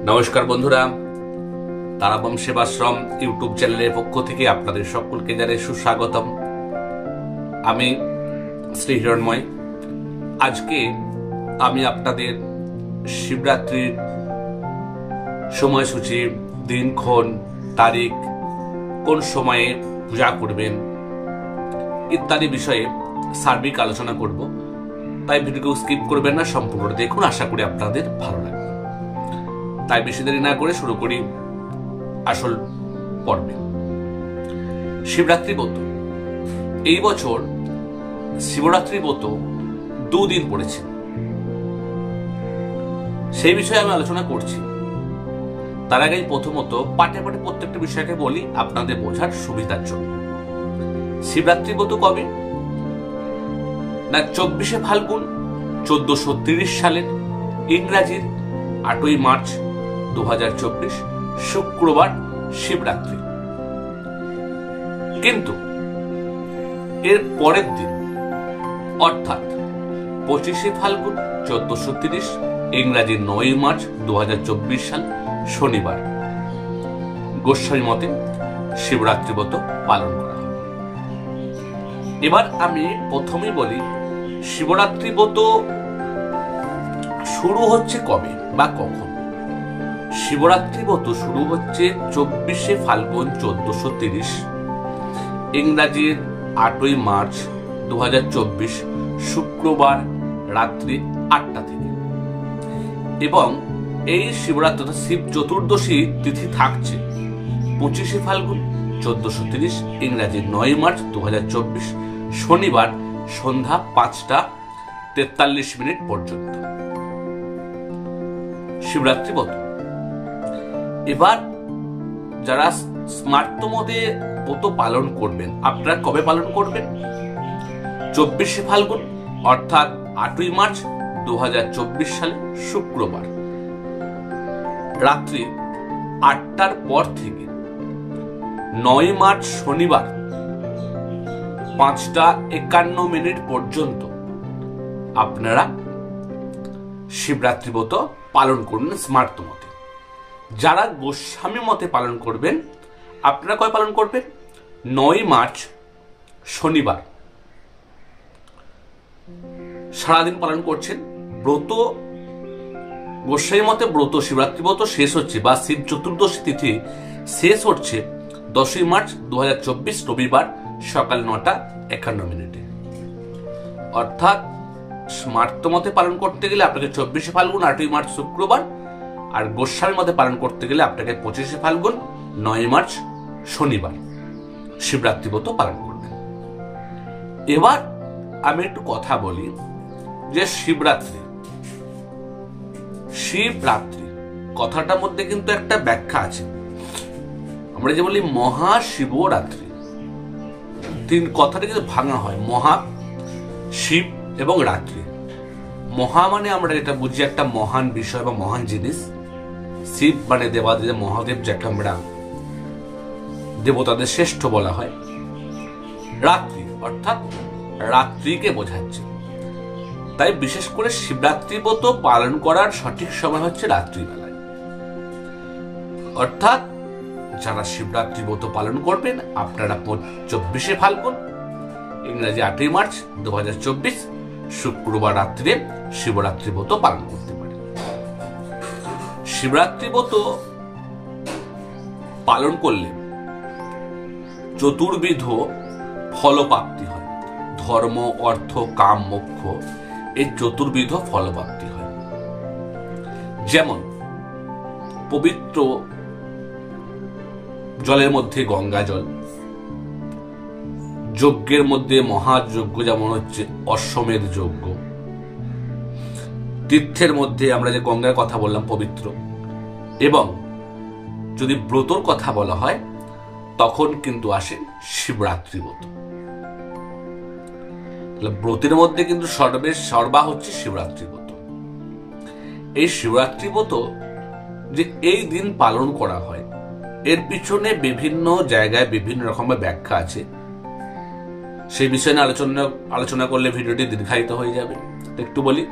নমস্কার বন্ধুরা, তারাবম সেবাশ্রম ইউটিউব চ্যানেলের পক্ষ থেকে আপনাদের সকলকে জানাই সুস্বাগতম। আমি শ্রী হিরণময়। আজকে আমি আপনাদের শিবরাত্রির সময়সূচি, দিনক্ষণ, তারিখ, কোন সময়ে পূজা করবেন ইত্যাদি বিষয়ে সার্বিক আলোচনা করব। তাই ভিডিওকে স্কিপ করবেন না, সম্পূর্ণ দেখুন। আশা করি আপনাদের ভালো লাগবে। তাই বেশি দেরি না করে শুরু করি আসল পর্বে। শিবরাত্রি ব্রত। এই বছর শিবরাত্রি ব্রত দুদিন পড়েছে, সেই বিষয়ে আমি আলোচনা করছি। তার আগে প্রথমত পাটে পাটে প্রত্যেকটা বিষয়কে বলি আপনাদের বোঝার সুবিধার জন্য। শিবরাত্রি ব্রত কবে না 24শে ফাল্গুন 1430 সালের ইংরাজির 8ই মার্চ 2024 শুক্রবার শিবরাত্রি। কিন্তু এর পরের দিন অর্থাৎ 25শে ফাল্গুন 1430 ইংরাজি 9ই মার্চ 2024 সাল শনিবার গোস্বামী মতে শিবরাত্রি ব্রত পালন করা হয়। এবার আমি প্রথমেই বলি শিবরাত্রি ব্রত শুরু হচ্ছে কবে বা কখন। শিবরাত্রি ব্রত শুরু হচ্ছে 24শে ফাল্গুন 1430 ইংরাজির 8ই মার্চ 2024 শুক্রবার রাত্রি 8টা থেকে, এবং এই শিবরাত্রি শিব চতুর্দশী তিথি থাকছে 25শে ফাল্গুন 1430 ইংরাজি 9ই মার্চ 2024 শনিবার সন্ধ্যা 5টা 43 মিনিট পর্যন্ত শিবরাত্রি ব্রত। এবার যারা স্মার্ত মতে ব্রত পালন করবেন, আপনারা কবে পালন করবেন? 24শে ফাল্গুন অর্থাৎ 8ই মার্চ 2024 সালে শুক্রবার রাত্রি 8টার পর থেকে 9ই মার্চ শনিবার 5টা 51 মিনিট পর্যন্ত আপনারা শিবরাত্রি ব্রত পালন করবেন স্মার্ত মতে। যারা গোস্বামী মতে পালন করবেন, আপনারা কবে পালন করবেন? 9ই মার্চ শনিবার সারাদিন পালন করছেন ব্রত। গোস্বামী মতে ব্রত শিবরাত্রি ব্রত শেষ হচ্ছে বা শিব চতুর্দশী তিথি শেষ হচ্ছে 10ই মার্চ 2024 রবিবার সকাল 9টা 51 মিনিটে। অর্থাৎ স্মার্ত মতে পালন করতে গেলে আপনাকে 24শে ফাল্গুন 8ই মার্চ শুক্রবার, আর গোস্বামী মতে পালন করতে গেলে আপনাকে 25শে ফাল্গুন 9ই মার্চ শনিবার শিবরাত্রি ব্রত পালন করবেন। এবার আমি একটু কথা বলি যে শিবরাত্রি কথাটার মধ্যে কিন্তু একটা ব্যাখ্যা আছে। আমরা যে বলি মহাশিবরাত্রি, তিন কথাটা কিন্তু ভাঙা হয়, মহা শিব এবং রাত্রি। মহা মানে আমরা এটা বুঝি একটা মহান বিষয় বা মহান জিনিস। শিব মানে দেবাদেব মহাদেব, যাকে আমরা দেবতাদের শ্রেষ্ঠ বলা হয়। রাত্রি অর্থাৎ রাত্রিকে বোঝাচ্ছে। তাই বিশেষ করে শিবরাত্রি ব্রত পালন করার সঠিক সময় হচ্ছে রাত্রিবেলায়। অর্থাৎ যারা শিবরাত্রি ব্রত পালন করবেন, আপনারা 24শে ফাল্গুন ইংরেজি 8ই মার্চ 2024 শুক্রবার রাত্রে শিবরাত্রি ব্রত পালন করতে পারেন। শিবরাত্রি ব্রত পালন করলে চতুর্বিধ ফলপ্রাপ্তি হয়। ধর্ম, অর্থ, কাম, মোক্ষ, এই চতুর্বিধ ফলপ্রাপ্তি হয়। যেমন পবিত্র জলের মধ্যে গঙ্গা জল, যজ্ঞের মধ্যে মহাযজ্ঞ যেমন হচ্ছে অশ্বমেধ যজ্ঞ, তীর্থের মধ্যে আমরা যে গঙ্গার কথা বললাম পবিত্র, এবং যদি ব্রতর কথা বলা হয় তখন কিন্তু আসে শিবরাত্রি ব্রত। ব্রতের মধ্যে কিন্তু সর্বা হচ্ছে শিবরাত্রি ব্রত। এই শিবরাত্রি ব্রত যে এই দিন পালন করা হয়, এর পিছনে বিভিন্ন জায়গায় বিভিন্ন রকমের ব্যাখ্যা আছে। সেই বিষয়ে আলোচনা করলে ভিডিওটি দীর্ঘায়িত হয়ে যাবে। একটু বলি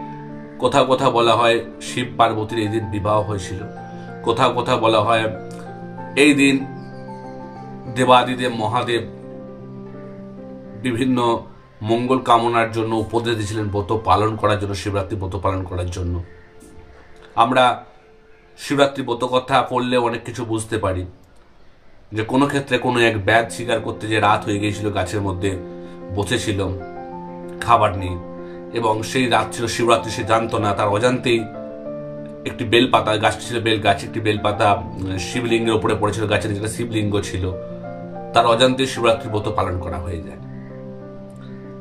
কোথাও কোথাও বলা হয় শিব পার্বতীর এই দিন বিবাহ হয়েছিল, কোথাও কোথাও বলা হয় এই দিন দেবাদিদেব মহাদেব বিভিন্ন মঙ্গল কামনার জন্য উপদেশ দিয়েছিলেন ব্রত পালন করার জন্য, শিবরাত্রি ব্রত পালন করার জন্য। আমরা শিবরাত্রি ব্রত কথা পড়লে অনেক কিছু বুঝতে পারি, যে কোনো ক্ষেত্রে কোনো এক ব্যাধ শিকার করতে যে রাত হয়ে গিয়েছিল, গাছের মধ্যে বসেছিল খাবার নিয়ে, এবং সেই রাত ছিল শিবরাত্রি, সে জানতো না, তার অজান্তেই একটি বেলপাতা, গাছটি ছিল বেল গাছ, একটি বেলপাতা শিবলিঙ্গের উপরে পড়েছিল, গাছের যেটা শিবলিঙ্গ ছিল, তার অজান্তে শিবরাত্রি ব্রত পালন করা হয়ে যায়।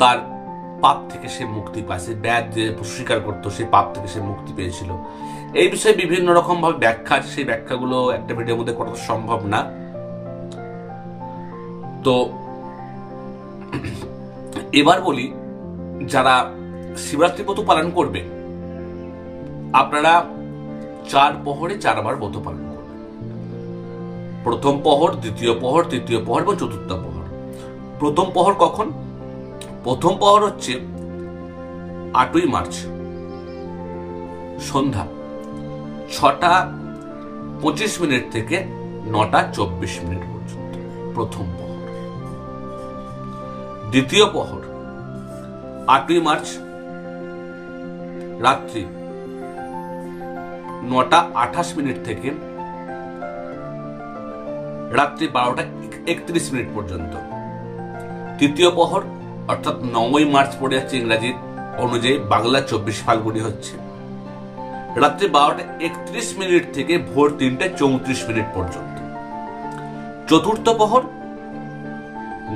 তার পাপ থেকে সে মুক্তি পায়, সে ব্যাধ যে স্বীকার করতো সেই পাপ থেকে সে মুক্তি পেয়েছিল। এই বিষয়ে বিভিন্ন রকম ভাবে ব্যাখ্যা আছে, সেই ব্যাখ্যাগুলো একটা ভিডিওর মধ্যে করা সম্ভব না। তো এবার বলি, যারা শিবরাত্রি ব্রত পালন করবে আপনারা 4 প্রহরে 4 বার ব্রত পালন করবেন। প্রথম প্রহর, দ্বিতীয় প্রহর, তৃতীয় প্রহর এবং চতুর্থ প্রহর। প্রথম প্রহর কখন? প্রথম প্রহর হচ্ছে 8ই মার্চ সন্ধ্যা 6:25 থেকে 9:24 পর্যন্ত প্রথম প্রহর। দ্বিতীয় প্রহর 8ই মার্চ রাত্রি 9:28 থেকে রাত্রি 12:31 পর্যন্ত। তৃতীয় প্রহর অর্থাৎ 9ই মার্চ পড়ে যাচ্ছে ইংরাজির অনুযায়ী, বাংলা 24 ফাল্গুনি হচ্ছে, রাত্রি 12:31 থেকে ভোর 3:34 পর্যন্ত। চতুর্থ প্রহর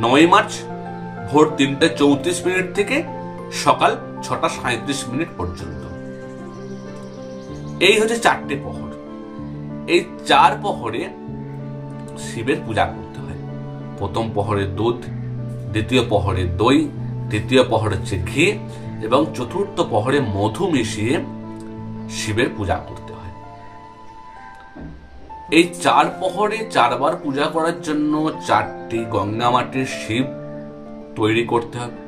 9ই মার্চ ভোর 3:34 থেকে সকাল 6:37 পর্যন্ত। এই হচ্ছে 4টে প্রহর। এই 4 প্রহরে শিবের পূজা করতে হয়। প্রথম প্রহরে দুধ, দ্বিতীয় প্রহরে দই, তৃতীয় প্রহর হচ্ছে ঘি এবং চতুর্থ প্রহরে মধু মিশিয়ে শিবের পূজা করতে হয়। এই 4 প্রহরে 4 বার পূজা করার জন্য 4টি গঙ্গা মাটির শিব তৈরি করতে হবে।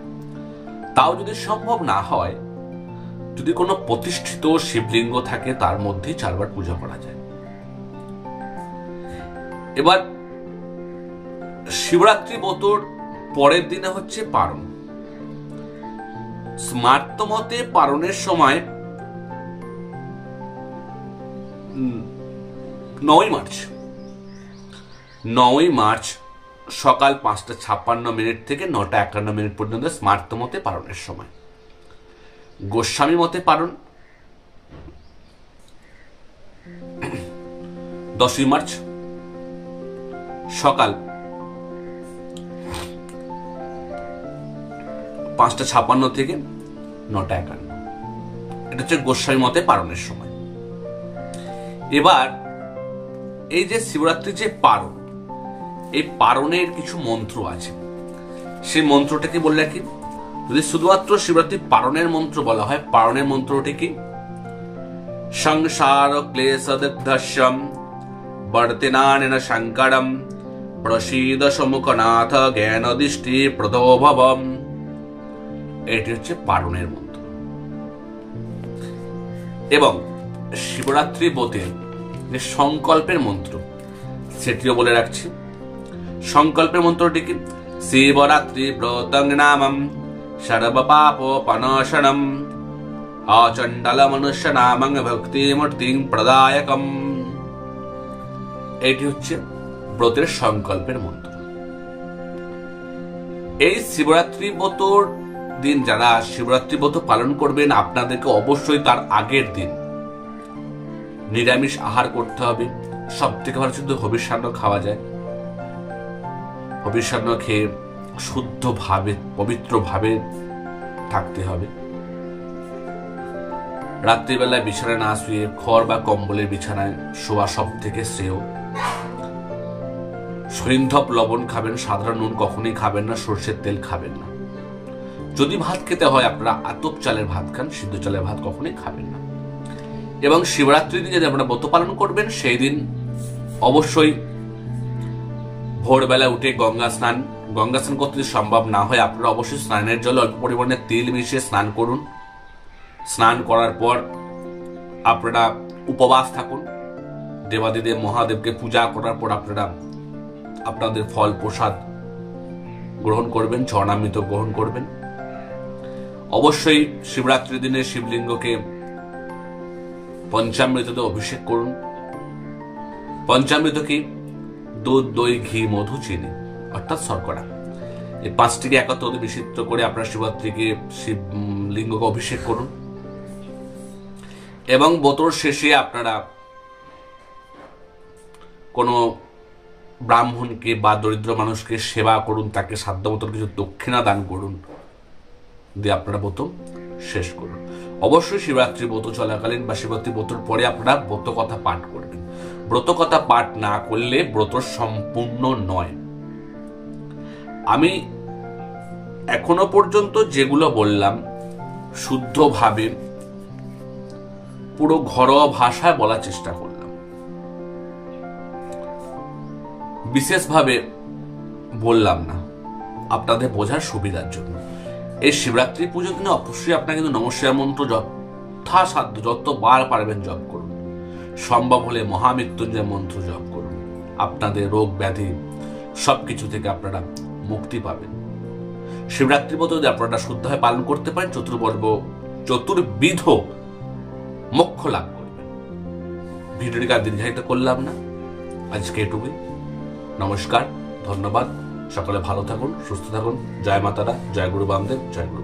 তাও যদি সম্ভব না হয়, যদি কোনো প্রতিষ্ঠিত শিবলিঙ্গ থাকে তার মধ্যে 4 বার পূজা করা যায়। এবার শিবরাত্রি ব্রতর পরের দিনে হচ্ছে পারণ। স্মার্ত মতে পারণের সময় 9ই মার্চ সকাল 5:56 থেকে 9:51 পর্যন্ত স্মার্ত মতে পারণের সময়। গোস্বামী মতে পারণ 10ই মার্চ সকাল 5:56 থেকে 9:51। এটা হচ্ছে গোস্বামী মতে পারণের সময়। এবার এই যে শিবরাত্রি যে পারণ, এই পারণের কিছু মন্ত্র আছে, সেই মন্ত্রটাকে বলে রাখি। যদি শুধুমাত্র শিবরাত্রি পারণের মন্ত্র বলা হয়, পারণের মন্ত্রটি কি? সংসার ক্লেশদগ্ধস্যম বর্তিনানেন শঙ্করম প্রসীদ সমুখনাথ জ্ঞান দৃষ্টি প্রদোভবম। এটি হচ্ছে পারণের মন্ত্র। এবং শিবরাত্রি ব্রতের যে সংকল্পের মন্ত্র, সেটিও বলে রাখছি। সংকল্পের মন্ত্রটি কি? শিবরাত্রি ব্রতং নামম সর্ব পাপ পনাশনম অচণ্ডাল মনুষ্য নামং ভক্তি মূর্তি প্রদায়কম। এটি হচ্ছে ব্রতের সংকল্পের মন্ত্র। এই শিবরাত্রি ব্রতর দিন যারা শিবরাত্রি ব্রত পালন করবেন, আপনাদেরকে অবশ্যই তার আগের দিন নিরামিষ আহার করতে হবে। সব থেকে ভালো শুধু হবিষ্যান্ন খাওয়া যায়। হবিষ্যান্ন খেয়ে শুদ্ধ ভাবে, পবিত্র ভাবে থাকতে হবে। রাত্রিবেলায় বিছানায় না শুয়ে খড় বা কম্বলের বিছানায় শোয়া সব থেকে শ্রেয়। সৈন্ধব লবণ খাবেন, সাধারণ নুন কখনোই খাবেন না, সর্ষের তেল খাবেন না। যদি ভাত খেতে হয় আপনারা আতপ চালের ভাত খান, সিদ্ধ চালের ভাত কখনোই খাবেন না। এবং শিবরাত্রির দিন যদি আপনারা ব্রত পালন করবেন, সেই দিন অবশ্যই ভোরবেলা উঠে গঙ্গা স্নান করতে যদি সম্ভব না হয়, আপনারা অবশ্যই স্নানের জলে অল্প পরিমাণে তেল মিশিয়ে স্নান করুন। স্নান করার পর আপনারা উপবাস থাকুন। দেবাদিদেব মহাদেবকে পূজা করার পর আপনারা আপনাদের ফল প্রসাদ গ্রহণ করবেন, চরণামৃত গ্রহণ করবেন। অবশ্যই শিবরাত্রির দিনে শিবলিঙ্গকে পঞ্চামৃততে অভিষেক করুন। পঞ্চামৃত কি? দুধ, দই, ঘি, মধু, চিনি অর্থাৎ শর্করা, এই পাঁচটিকে একত্রে মিশ্রিত করে আপনার শিবরাত্রিকে শিবলিঙ্গকে অভিষেক করুন। এবং ব্রতর শেষে আপনারা কোনো ব্রাহ্মণকে বা দরিদ্র মানুষকে সেবা করুন, তাকে সাধ্যমতো কিছু দক্ষিণা দান করুন, দিয়ে আপনারা ব্রত শেষ করুন। অবশ্যই শিবরাত্রি ব্রত চলাকালীন বা শিবরাত্রি ব্রতর পরে আপনারা ব্রত কথা পাঠ করবেন। ব্রত কথা পাঠ না করলে ব্রত সম্পূর্ণ নয়। আমি এখনো পর্যন্ত যেগুলো বললাম শুদ্ধভাবে পুরো ঘরোয়া ভাষায় বলার চেষ্টা করলাম, বিশেষভাবে বললাম না, আপনাদের বোঝার সুবিধার জন্য। এই শিবরাত্রি পুজো দিনে অবশ্যই আপনারা কিন্তু নমঃ শিবায় মন্ত্র যথাসাধ্য যতবার পারবেন জপ করুন। সম্ভব হলে মহামৃত্যুঞ্জয় মন্ত্র জপ করুন। আপনাদের রোগ ব্যাধি সবকিছু থেকে আপনারা মুক্তি পাবেন। শিবরাত্রি ব্রত যদি আপনারা শুদ্ধভাবে পালন করতে পারেন, চতুর্বিধ মোক্ষ লাভ করবেন। ভিডিওটিকে আর দীর্ঘায়িত করলাম না, আজকে এটুকুই। নমস্কার, ধন্যবাদ। সকলে ভালো থাকুন, সুস্থ থাকুন। জয় মাতারা, জয় গুরু বামদেব, জয় গুরু।